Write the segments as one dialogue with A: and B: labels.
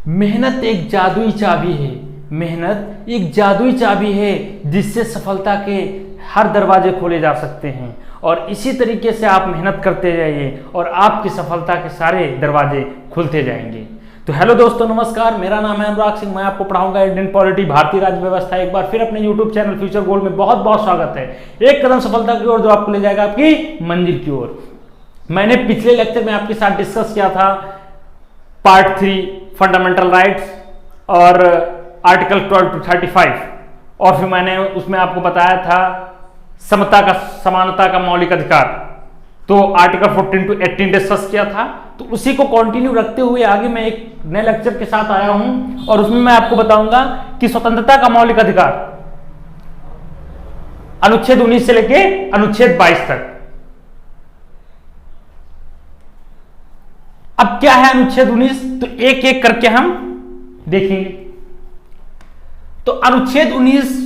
A: मेहनत एक जादुई चाबी है। मेहनत एक जादुई चाबी है जिससे सफलता के हर दरवाजे खोले जा सकते हैं। और इसी तरीके से आप मेहनत करते जाइए और आपकी सफलता के सारे दरवाजे खुलते जाएंगे। तो हेलो दोस्तों, नमस्कार। मेरा नाम है अनुराग सिंह। मैं आपको पढ़ाऊंगा इंडियन पॉलिटी, भारतीय राज्य व्यवस्था। एक बार फिर अपने यूट्यूब चैनल फ्यूचर गोल में बहुत बहुत स्वागत है। एक कदम सफलता की ओर जो आपको ले जाएगा आपकी मंजिल की ओर। मैंने पिछले लेक्चर में आपके साथ डिस्कस किया था पार्ट 3 फंडामेंटल राइट्स और आर्टिकल 12 to 35, और फिर मैंने उसमें आपको बताया था समता का समानता का मौलिक अधिकार, तो आर्टिकल 14 to 18 डिस्कस किया था। तो उसी को कंटिन्यू रखते हुए आगे मैं एक नए लेक्चर के साथ आया हूं और उसमें मैं आपको बताऊंगा कि स्वतंत्रता का मौलिक अधिकार अनुच्छेद 19 से लेके अनुच्छेद 22 तक। अब क्या है अनुच्छेद 19, तो एक एक करके हम देखेंगे। तो अनुच्छेद 19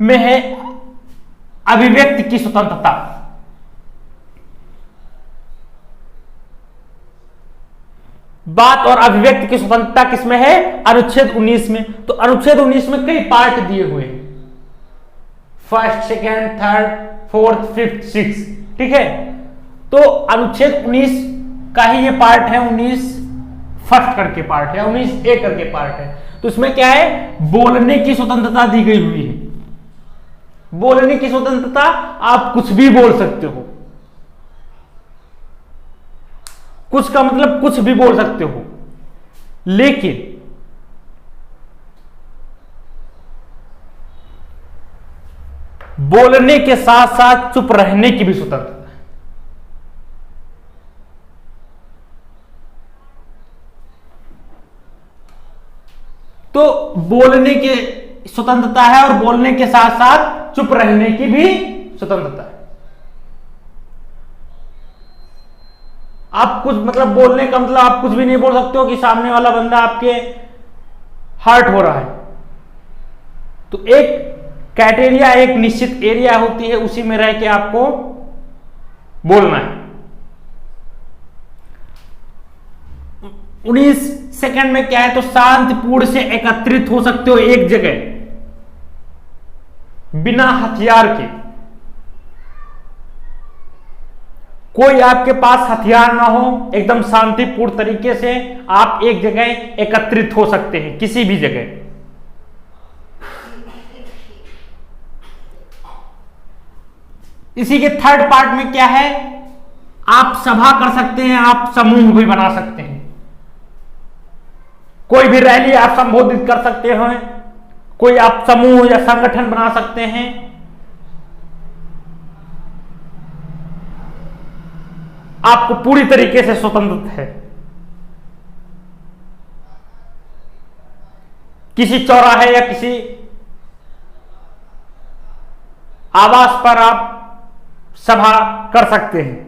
A: में है अभिव्यक्ति की स्वतंत्रता। बात और अभिव्यक्ति की स्वतंत्रता किसमें है? अनुच्छेद 19 में। तो अनुच्छेद 19 में कई पार्ट दिए हुए हैं, first, second, third, fourth, fifth, six, ठीक है। तो अनुच्छेद 19 का ही ये पार्ट है, 19 फर्स्ट करके पार्ट है, 19 ए करके पार्ट है। तो इसमें क्या है? बोलने की स्वतंत्रता दी गई हुई है। बोलने की स्वतंत्रता, आप कुछ भी बोल सकते हो। कुछ का मतलब कुछ भी बोल सकते हो, लेकिन बोलने के साथ साथ चुप रहने की भी स्वतंत्रता। तो बोलने की स्वतंत्रता है और बोलने के साथ साथ चुप रहने की भी स्वतंत्रता है। आप कुछ मतलब बोलने का मतलब आप कुछ भी नहीं बोल सकते हो कि सामने वाला बंदा आपके हर्ट हो रहा है। तो एक क्राइटेरिया, एक निश्चित एरिया होती है, उसी में रह के आपको बोलना है। 19 सेकंड में क्या है? तो शांतिपूर्ण से एकत्रित हो सकते हो एक जगह बिना हथियार के। कोई आपके पास हथियार ना हो, एकदम शांतिपूर्ण तरीके से आप एक जगह एकत्रित हो सकते हैं, किसी भी जगह। इसी के थर्ड पार्ट में क्या है? आप सभा कर सकते हैं, आप समूह भी बना सकते हैं। कोई भी रैली आप संबोधित कर सकते हैं, कोई आप समूह या संगठन बना सकते हैं। आपको पूरी तरीके से स्वतंत्र है। किसी चौराहे या किसी आवास पर आप सभा कर सकते हैं,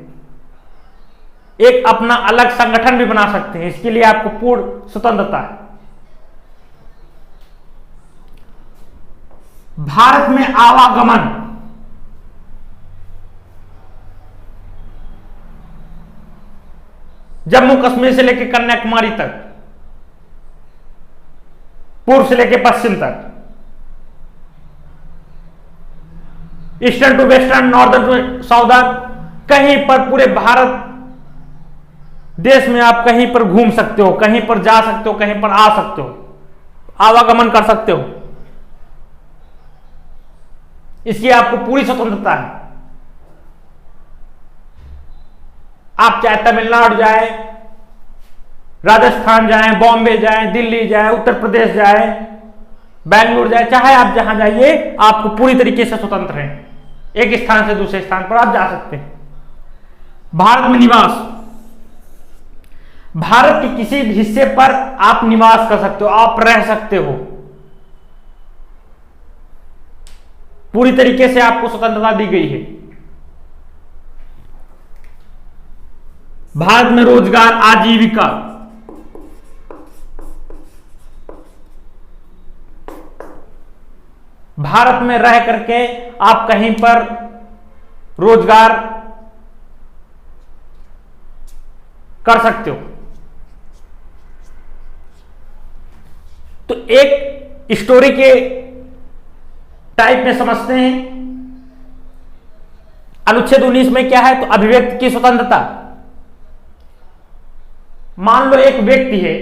A: एक अपना अलग संगठन भी बना सकते हैं। इसके लिए आपको पूर्ण स्वतंत्रता है। भारत में आवागमन, जम्मू कश्मीर से लेकर कन्याकुमारी तक, पूर्व से लेकर पश्चिम तक, eastern to western, northern to southern, कहीं पर पूरे भारत देश में आप कहीं पर घूम सकते हो, कहीं पर जा सकते हो, कहीं पर आ सकते हो, आवागमन कर सकते हो। इसकी आपको पूरी स्वतंत्रता है। आप चाहे तमिलनाडु जाए, राजस्थान जाए, बॉम्बे जाए, दिल्ली जाए, उत्तर प्रदेश जाए, बेंगलुरु जाए, चाहे आप जहां जाइए, आपको पूरी तरीके से स्वतंत्र हैं। एक स्थान से दूसरे स्थान पर आप जा सकते हैं। भारत में निवास, भारत के किसी भी हिस्से पर आप निवास कर सकते हो, आप रह सकते हो। पूरी तरीके से आपको स्वतंत्रता दी गई है। भारत में रोजगार, आजीविका, भारत में रह करके आप कहीं पर रोजगार कर सकते हो। एक स्टोरी के टाइप में समझते हैं। अनुच्छेद 19 में क्या है? तो अभिव्यक्ति की स्वतंत्रता। मान लो एक व्यक्ति है,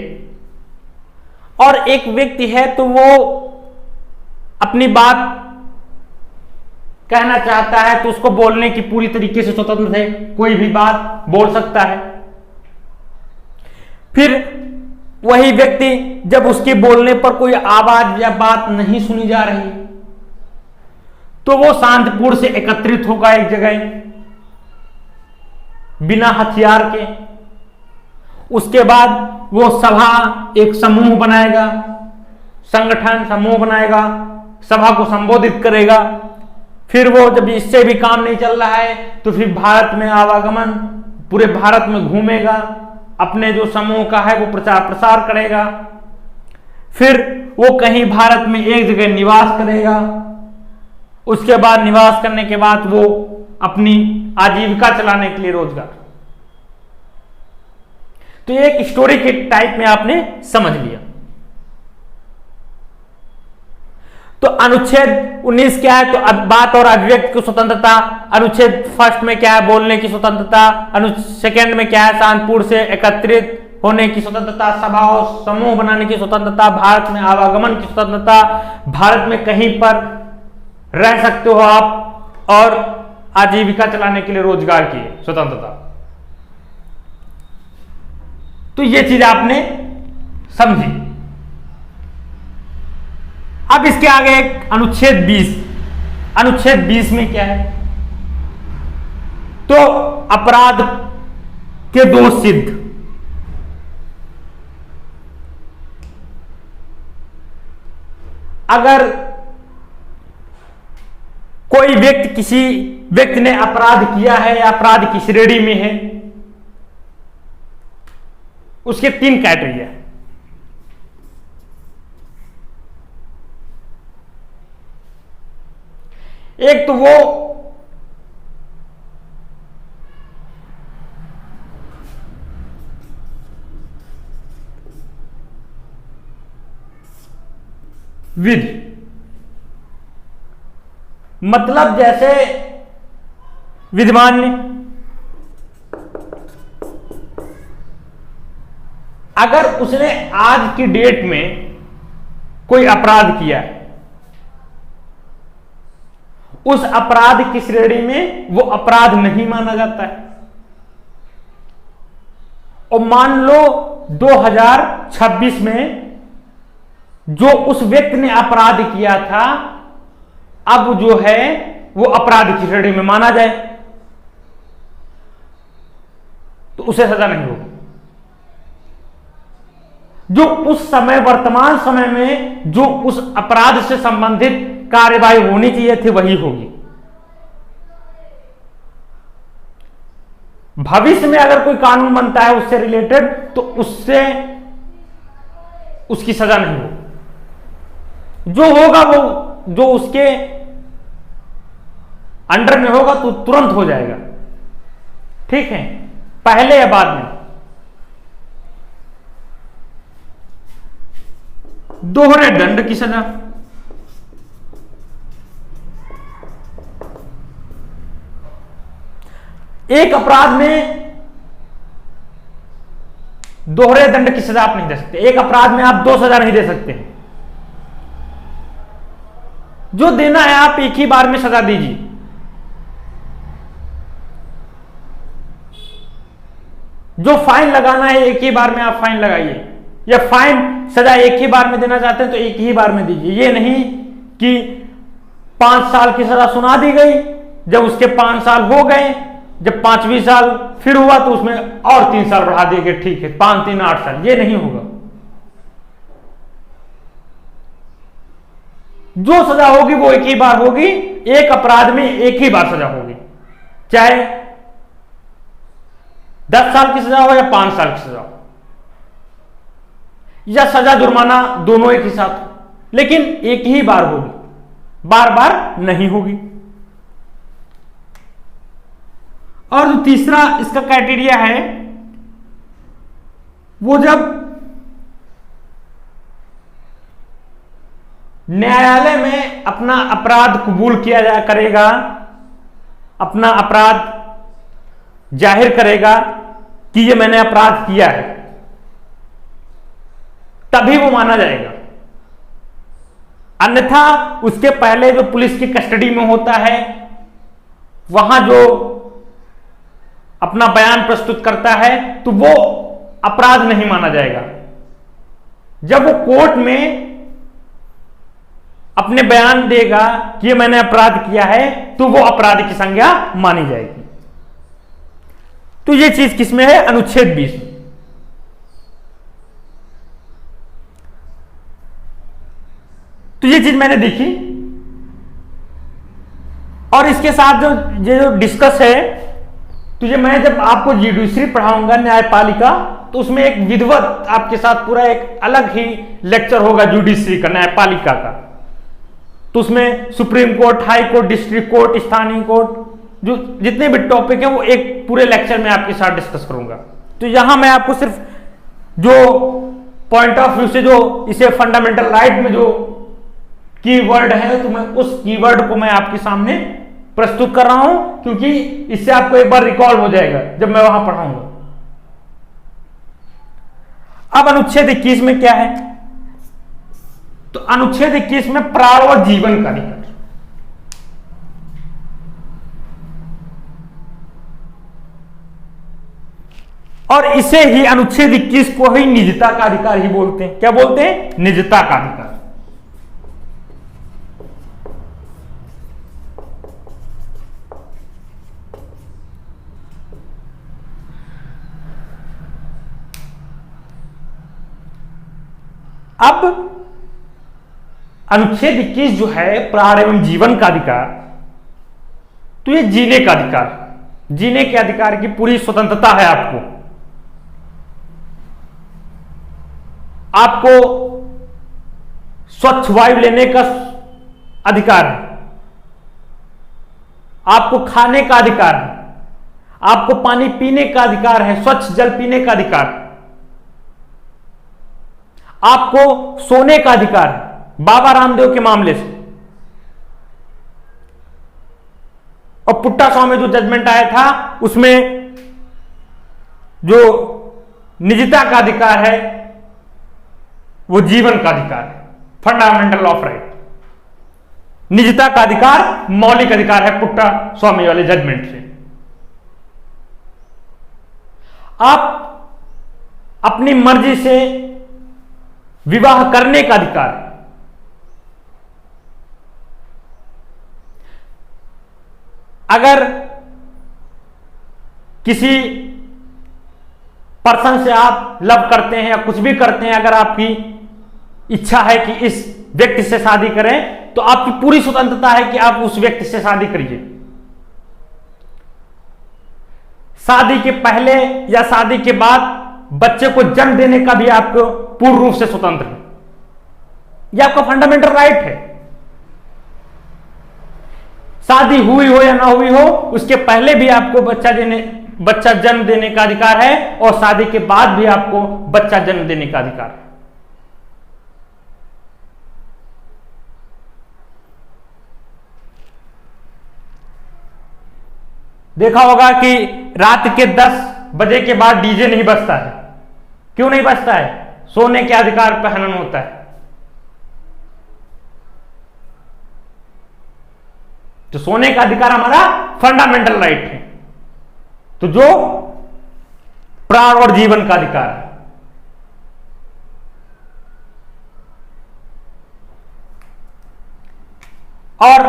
A: और एक व्यक्ति है तो वो अपनी बात कहना चाहता है तो उसको बोलने की पूरी तरीके से स्वतंत्र है, कोई भी बात बोल सकता है। फिर वही व्यक्ति जब उसके बोलने पर कोई आवाज या बात नहीं सुनी जा रही तो वो शांतिपूर्ण से एकत्रित होगा एक जगह बिना हथियार के। उसके बाद वो सभा, एक समूह बनाएगा, संगठन समूह बनाएगा, सभा को संबोधित करेगा। फिर वो जब इससे भी काम नहीं चल रहा है तो फिर भारत में आवागमन, पूरे भारत में घूमेगा, अपने जो समूह का है वो प्रचार प्रसार करेगा। फिर वो कहीं भारत में एक जगह निवास करेगा। उसके बाद निवास करने के बाद वो अपनी आजीविका चलाने के लिए रोजगार। तो एक स्टोरी के टाइप में आपने समझ लिया। तो अनुच्छेद 19 क्या है? तो अब बात और अभिव्यक्ति की स्वतंत्रता। अनुच्छेद 1 में क्या है? बोलने की स्वतंत्रता। सेकंड में क्या है? शांतिपूर्ण से एकत्रित होने की स्वतंत्रता, सभा और समूह बनाने की स्वतंत्रता, भारत में आवागमन की स्वतंत्रता, भारत में कहीं पर रह सकते हो आप, और आजीविका चलाने के लिए रोजगार की स्वतंत्रता। तो ये चीज आपने समझी। अब इसके आगे एक अनुच्छेद 20। अनुच्छेद 20 में क्या है? तो अपराध के दोष सिद्ध। अगर कोई व्यक्ति, किसी व्यक्ति ने अपराध किया है या अपराध की श्रेणी में है, उसके 3 क्राइटेरिया। एक तो वो विधि, मतलब जैसे विद्यमान ने अगर उसने आज की डेट में कोई अपराध किया है, उस अपराध की श्रेणी में वो अपराध नहीं माना जाता है। और मान लो 2026 में जो उस व्यक्ति ने अपराध किया था, अब जो है वो अपराध की श्रेणी में माना जाए तो उसे सजा नहीं होगी। जो उस समय, वर्तमान समय में जो उस अपराध से संबंधित कार्यवाही होनी चाहिए थी वही होगी। भविष्य में अगर कोई कानून बनता है उससे रिलेटेड तो उससे उसकी सजा नहीं होगी। जो होगा वो जो उसके अंडर में होगा तो तुरंत हो जाएगा। ठीक है, पहले या बाद में। दोहरे दंड की सजा। एक अपराध में दोहरे दंड की सजा आप नहीं दे सकते। एक अपराध में आप 2 सजा नहीं दे सकते। जो देना है आप एक ही बार में सजा दीजिए। जो फाइन लगाना है एक ही बार में आप फाइन लगाइए, या फाइन सजा एक ही बार में देना चाहते हैं तो एक ही बार में दीजिए। ये नहीं कि 5 साल की सजा सुना दी गई, जब उसके 5 साल हो गए, जब 5वीं साल फिर हुआ तो उसमें और 3 साल बढ़ा दिए गए। ठीक है, 5 3 8 साल। ये नहीं होगा। जो सजा होगी वो एक ही बार होगी। एक अपराध में एक ही बार सजा होगी, चाहे 10 साल की सजा हो या 5 साल की सजा हो, या सजा जुर्माना दोनों एक ही साथ हो, लेकिन एक ही बार होगी, बार बार नहीं होगी। और जो तीसरा इसका क्राइटेरिया है वो जब न्यायालय में अपना अपराध कबूल किया जा करेगा, अपना अपराध जाहिर करेगा कि ये मैंने अपराध किया है, तभी वो माना जाएगा। अन्यथा उसके पहले जो पुलिस की कस्टडी में होता है, वहां जो अपना बयान प्रस्तुत करता है, तो वो अपराध नहीं माना जाएगा। जब वो कोर्ट में अपने बयान देगा कि ये मैंने अपराध किया है, तो वो अपराध की संज्ञा मानी जाएगी। तो ये चीज किसमें है? अनुच्छेद 20 में। तो ये चीज मैंने देखी, और इसके साथ जो डिस्कस है, तो ये मैं जब आपको जुडिशरी पढ़ाऊंगा, न्यायपालिका, तो उसमें एक विधिवत आपके साथ पूरा एक अलग ही लेक्चर होगा जुडिशरी का, न्यायपालिका का। तो उसमें supreme court, high court, district court, स्थानीय कोर्ट, जो जितने भी टॉपिक है वो एक पूरे लेक्चर में आपके साथ डिस्कस करूंगा। तो यहां मैं आपको सिर्फ जो पॉइंट ऑफ व्यू से जो इसे फंडामेंटल राइट में जो कीवर्ड है, तो मैं उस कीवर्ड को मैं आपके सामने प्रस्तुत कर रहा हूं, क्योंकि इससे आपको एक बार रिकॉल हो जाएगा जब मैं वहां पढ़ाऊंगा। अब अनुच्छेद 21 में क्या है? तो अनुच्छेद 21 में प्राण और जीवन का अधिकार, और इसे ही अनुच्छेद 21 को ही निजता का अधिकार ही बोलते हैं। क्या बोलते हैं? निजता का अधिकार। अब अनुच्छेद 21 जो है प्राण एवं जीवन का अधिकार, तो ये जीने का अधिकार, जीने के अधिकार की पूरी स्वतंत्रता है आपको। आपको स्वच्छ वायु लेने का अधिकार है, आपको खाने का अधिकार है, आपको पानी पीने का अधिकार है, स्वच्छ जल पीने का अधिकार, आपको सोने का अधिकार है। बाबा रामदेव के मामले से और पुट्टा स्वामी जो जजमेंट आया था, उसमें जो निजता का अधिकार है वो जीवन का अधिकार है, फंडामेंटल ऑफ राइट। निजता का अधिकार मौलिक अधिकार है पुट्टा स्वामी वाले जजमेंट से। आप अपनी मर्जी से विवाह करने का अधिकार, अगर किसी पर्सन से आप लव करते हैं या कुछ भी करते हैं, अगर आपकी इच्छा है कि इस व्यक्ति से शादी करें, तो आपकी पूरी स्वतंत्रता है कि आप उस व्यक्ति से शादी करिए। शादी के पहले या शादी के बाद बच्चे को जन्म देने का भी आपको पूर्ण रूप से स्वतंत्र है। यह आपका फंडामेंटल राइट है। शादी हुई हो या ना हुई हो, उसके पहले भी आपको बच्चा जन्म देने का अधिकार है, और शादी के बाद भी आपको बच्चा जन्म देने का अधिकार है। देखा होगा कि रात के 10 बजे के बाद डीजे नहीं बजता है। क्यों नहीं बजता है? सोने के अधिकार पर हनन होता है। तो सोने का अधिकार हमारा फंडामेंटल राइट है, तो जो प्राण और जीवन का अधिकार है। और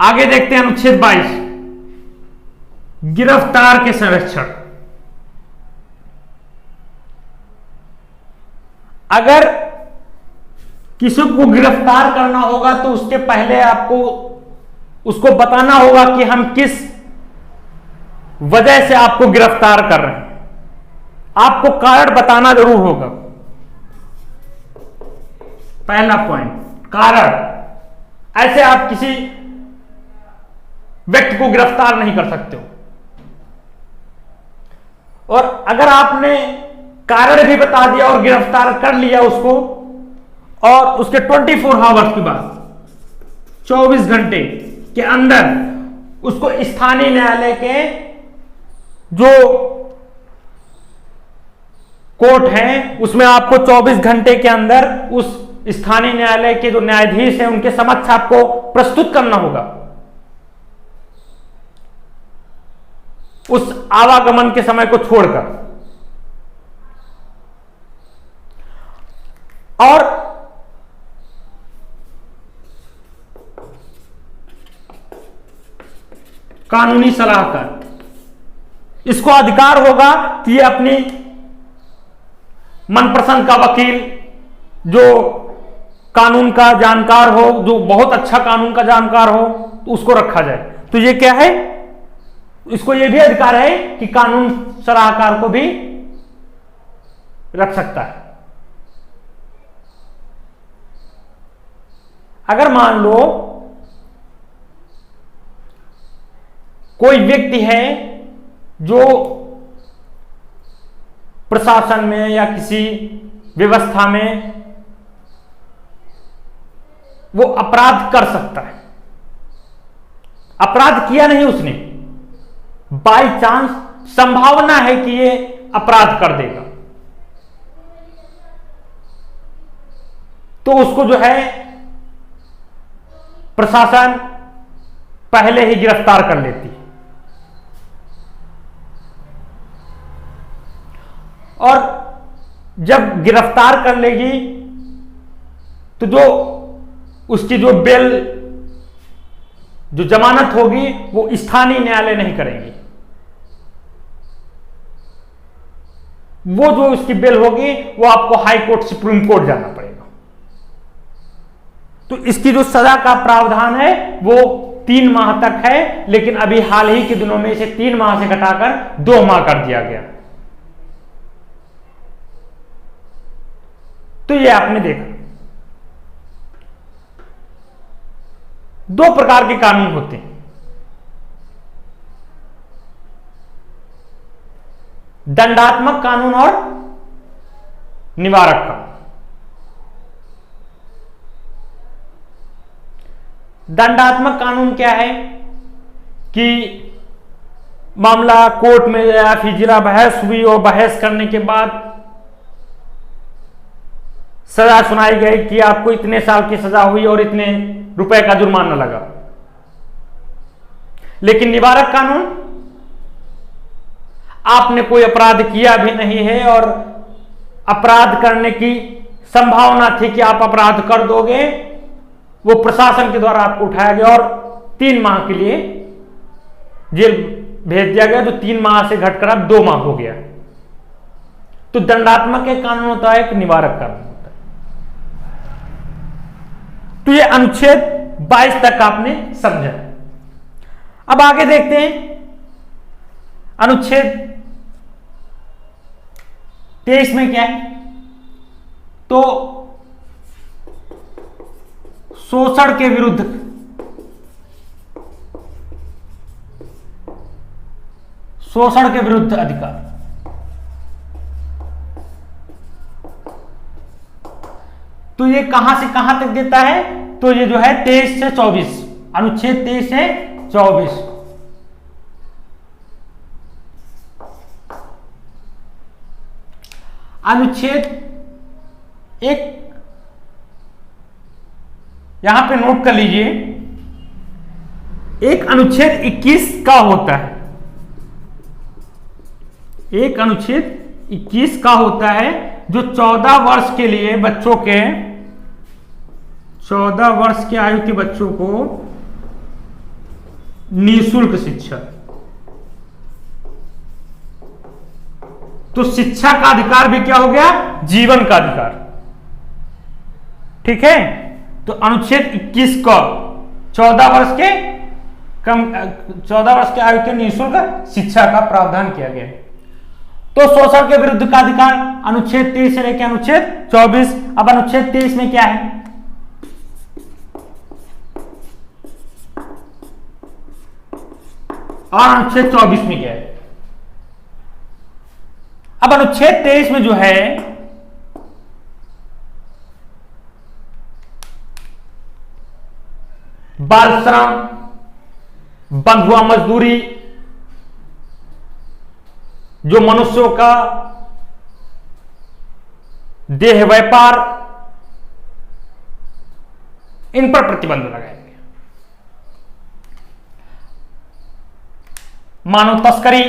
A: आगे देखते हैं अनुच्छेद 22, गिरफ्तार के संरक्षण। अगर किसी को गिरफ्तार करना होगा तो उसके पहले आपको उसको बताना होगा कि हम किस वजह से आपको गिरफ्तार कर रहे हैं। आपको कारण बताना जरूर होगा। पहला पॉइंट, कारण। ऐसे आप किसी व्यक्ति को गिरफ्तार नहीं कर सकते हो। और अगर आपने कारण भी बता दिया और गिरफ्तार कर लिया उसको, और उसके 24 आवर्स के बाद 24 घंटे के अंदर उसको स्थानीय न्यायालय के जो कोर्ट है उसमें आपको 24 घंटे के अंदर उस स्थानीय न्यायालय के जो न्यायाधीश हैं उनके समक्ष आपको प्रस्तुत करना होगा उस आवागमन के समय को छोड़कर। और कानूनी सलाहकार, इसको अधिकार होगा कि ये अपनी मनपसंद का वकील जो कानून का जानकार हो, जो बहुत अच्छा कानून का जानकार हो, तो उसको रखा जाए। तो ये क्या है, इसको ये भी अधिकार है कि कानून सलाहकार को भी रख सकता है। अगर मान लो कोई व्यक्ति है जो प्रशासन में या किसी व्यवस्था में वो अपराध कर सकता है, अपराध किया नहीं उसने, बाय चांस संभावना है कि ये अपराध कर देगा, तो उसको जो है प्रशासन पहले ही गिरफ्तार कर लेती है। और जब गिरफ्तार कर लेगी तो जो उसकी जो बेल, जो जमानत होगी वो स्थानीय न्यायालय नहीं करेंगे, वो जो उसकी बेल होगी वो आपको हाई कोर्ट, सुप्रीम कोर्ट जाना पड़ेगा। तो इसकी जो सजा का प्रावधान है वो 3 माह तक है, लेकिन अभी हाल ही के दिनों में इसे 3 माह से घटाकर 2 माह कर दिया गया। तो ये आपने देखा 2 प्रकार के कानून होते हैं, दंडात्मक कानून और निवारक कानून। दंडात्मक कानून क्या है कि मामला कोर्ट में या फिर जिला बहस हुई और बहस करने के बाद सजा सुनाई गई कि आपको इतने साल की सजा हुई और इतने रुपए का जुर्माना लगा। लेकिन निवारक कानून, आपने कोई अपराध किया भी नहीं है और अपराध करने की संभावना थी कि आप अपराध कर दोगे, वो प्रशासन के द्वारा आपको उठाया गया और 3 माह के लिए जेल भेज दिया गया, तो 3 माह से घटकर अब 2 माह हो गया। तो दंडात्मक एक कानून होता है, एक निवारक कानून होता है। तो ये अनुच्छेद 22 तक आपने समझा। अब आगे देखते हैं अनुच्छेद 23 में क्या है। तो शोषण के विरुद्ध, शोषण के विरुद्ध अधिकार। तो ये कहां से कहां तक देता है, तो ये जो है 23 से 24, अनुच्छेद 23 से 24। अनुच्छेद एक यहां पे नोट कर लीजिए, एक अनुच्छेद 21 का होता है, एक अनुच्छेद 21 का होता है जो 14 वर्ष के लिए बच्चों के, 14 वर्ष की आयु के बच्चों को निःशुल्क शिक्षा। तो शिक्षा का अधिकार भी क्या हो गया, जीवन का अधिकार। ठीक है, तो अनुच्छेद 21 का 14 वर्ष के कम, 14 वर्ष के आयु के निःशुल्क शिक्षा का प्रावधान किया गया है। तो शोषण के विरुद्ध का अधिकार अनुच्छेद 23 से लेकर अनुच्छेद 24। अब अनुच्छेद 23 में क्या है, और अनुच्छेद 24 में क्या है। अब अनुच्छेद 23 में जो है बाल श्रम, बंधुआ मजदूरी, जो मनुष्यों का देह व्यापार, इन पर प्रतिबंध लगाया गया। मानव तस्करी,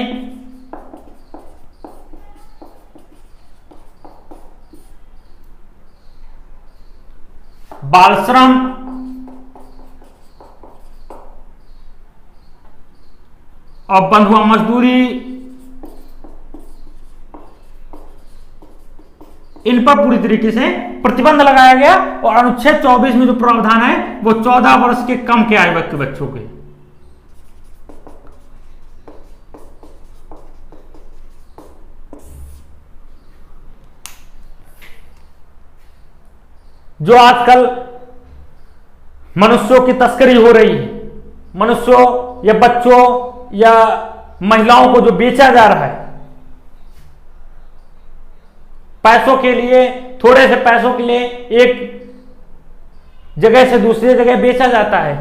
A: बाल श्रम, और बंधुआ मजदूरी, इन पर पूरी तरीके से प्रतिबंध लगाया गया। और अनुच्छेद 24 में जो प्रावधान है वो 14 वर्ष के कम के आयु के बच्चों के। जो आजकल मनुष्यों की तस्करी हो रही है, मनुष्यों या बच्चों या महिलाओं को जो बेचा जा रहा है पैसों के लिए, थोड़े से पैसों के लिए एक जगह से दूसरी जगह बेचा जाता है।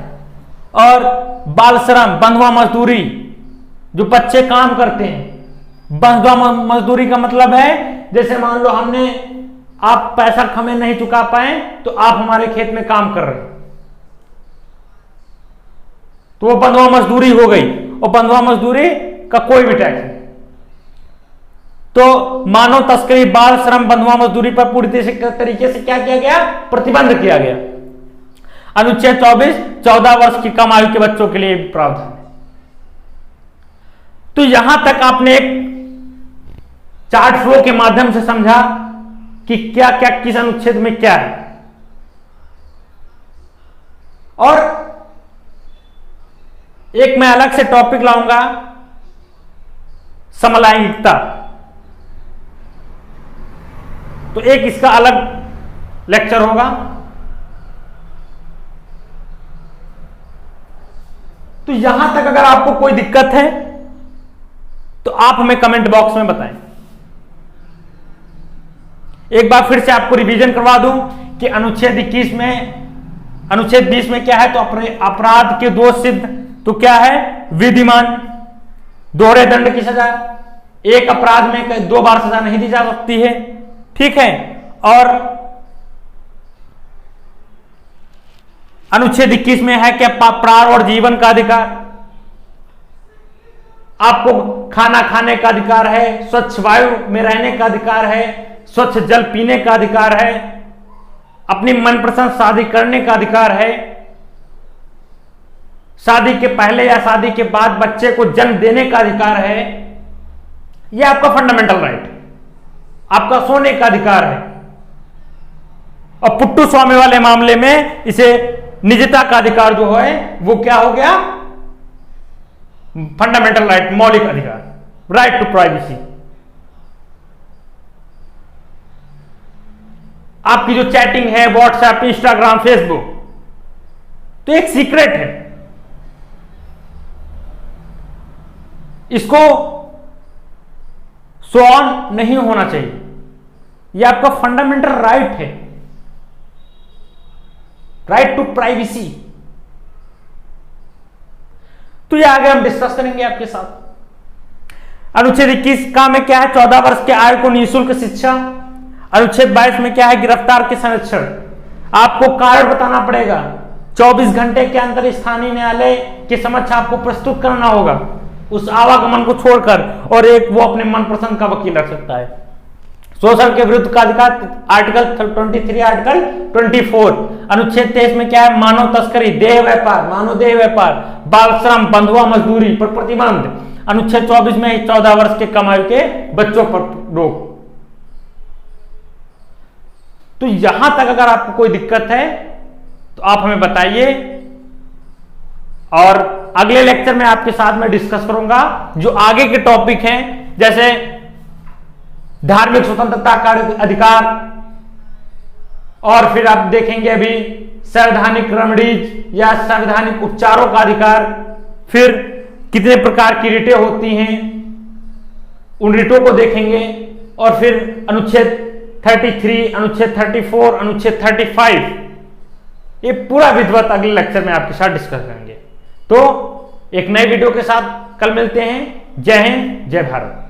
A: और बाल श्रम, बंधुआ मजदूरी, जो बच्चे काम करते हैं। बंधुआ मजदूरी का मतलब है जैसे मान लो हमने, आप पैसा हमें नहीं चुका पाए तो आप हमारे खेत में काम कर रहे हैं, तो वो बंधुआ मजदूरी हो गई। और बंधुआ मजदूरी का कोई भी टैक्स नहीं। तो मानव तस्करी, बाल श्रम, बंधुआ मजदूरी पर पूरी तरीके से क्या किया गया? प्रतिबंध किया गया। अनुच्छेद 24 14 वर्ष की कम आयु के बच्चों के लिए प्रावधान है। तो यहां तक आपने एक चार्ट फ्लो के माध्यम से समझा कि क्या क्या किस अनुच्छेद में क्या है। और एक मैं अलग से टॉपिक लाऊंगा, समलैंगिकता। तो एक इसका अलग लेक्चर होगा। तो यहां तक अगर आपको कोई दिक्कत है तो आप हमें कमेंट बॉक्स में बताएं। एक बार फिर से आपको रिवीजन करवा दूं कि अनुच्छेद 21 में, अनुच्छेद 20 में क्या है? तो अपराध के दोष सिद्ध, तो क्या है? विधिमान दोहरे दंड की सजा। एक अपराध में 2 बार सजा नहीं दी जा सकती है, ठीक है। और अनुच्छेद 21 में है क्या? प्राण और जीवन का अधिकार। आपको खाना खाने का अधिकार है, स्वच्छ वायु में रहने का अधिकार है, स्वच्छ जल पीने का अधिकार है, अपनी मनपसंद शादी करने का अधिकार है, शादी के पहले या शादी के बाद बच्चे को जन्म देने का अधिकार है। यह आपका फंडामेंटल राइट, आपका सोने का अधिकार है। और पुट्टू स्वामी वाले मामले में इसे निजता का अधिकार जो है वो क्या हो गया? फंडामेंटल राइट, मौलिक अधिकार, राइट टू प्राइवेसी। आपकी जो चैटिंग है व्हाट्सएप, इंस्टाग्राम, फेसबुक, तो एक सीक्रेट है, इसको शो ऑन नहीं होना चाहिए। यह आपका फंडामेंटल राइट है, राइट टू प्राइवेसी। तो ये आगे हम डिस्कस करेंगे आपके साथ। अनुच्छेद 21 का में क्या है? 14 वर्ष के आयु को निःशुल्क शिक्षा। अनुच्छेद 22 में क्या है? गिरफ्तार के संरक्षण। आपको कारण बताना पड़ेगा, 24 घंटे के अंदर स्थानीय न्यायालय के समक्ष आपको प्रस्तुत करना होगा उस आवागमन को छोड़कर, और एक वो अपने मनपसंद का वकील रख सकता है। शोषण के विरुद्ध का अधिकार, आर्टिकल 23, आर्टिकल 24। अनुच्छेद 23 में क्या है? मानव तस्करी, देह व्यापार, मानव देह व्यापार, बाल श्रम, बंधुआ मजदूरी पर प्रतिबंध। अनुच्छेद 24 में 14 वर्ष के कम आयु के बच्चों पर रोक। तो यहां तक अगर आपको कोई दिक्कत है तो आप हमें बताइए, और अगले लेक्चर में आपके साथ में डिस्कस करूंगा जो आगे के टॉपिक हैं, जैसे धार्मिक स्वतंत्रता का अधिकार, और फिर आप देखेंगे अभी संवैधानिक रेमेडीज या संवैधानिक उपचारों का अधिकार, फिर कितने प्रकार की रिटें होती हैं उन रिटों को देखेंगे, और फिर अनुच्छेद 33, अनुच्छेद 34, अनुच्छेद 35 ये पूरा विधिवत अगले लेक्चर में आपके साथ डिस्कस करेंगे। तो एक नए वीडियो के साथ कल मिलते हैं। जय हिंद, जय भारत।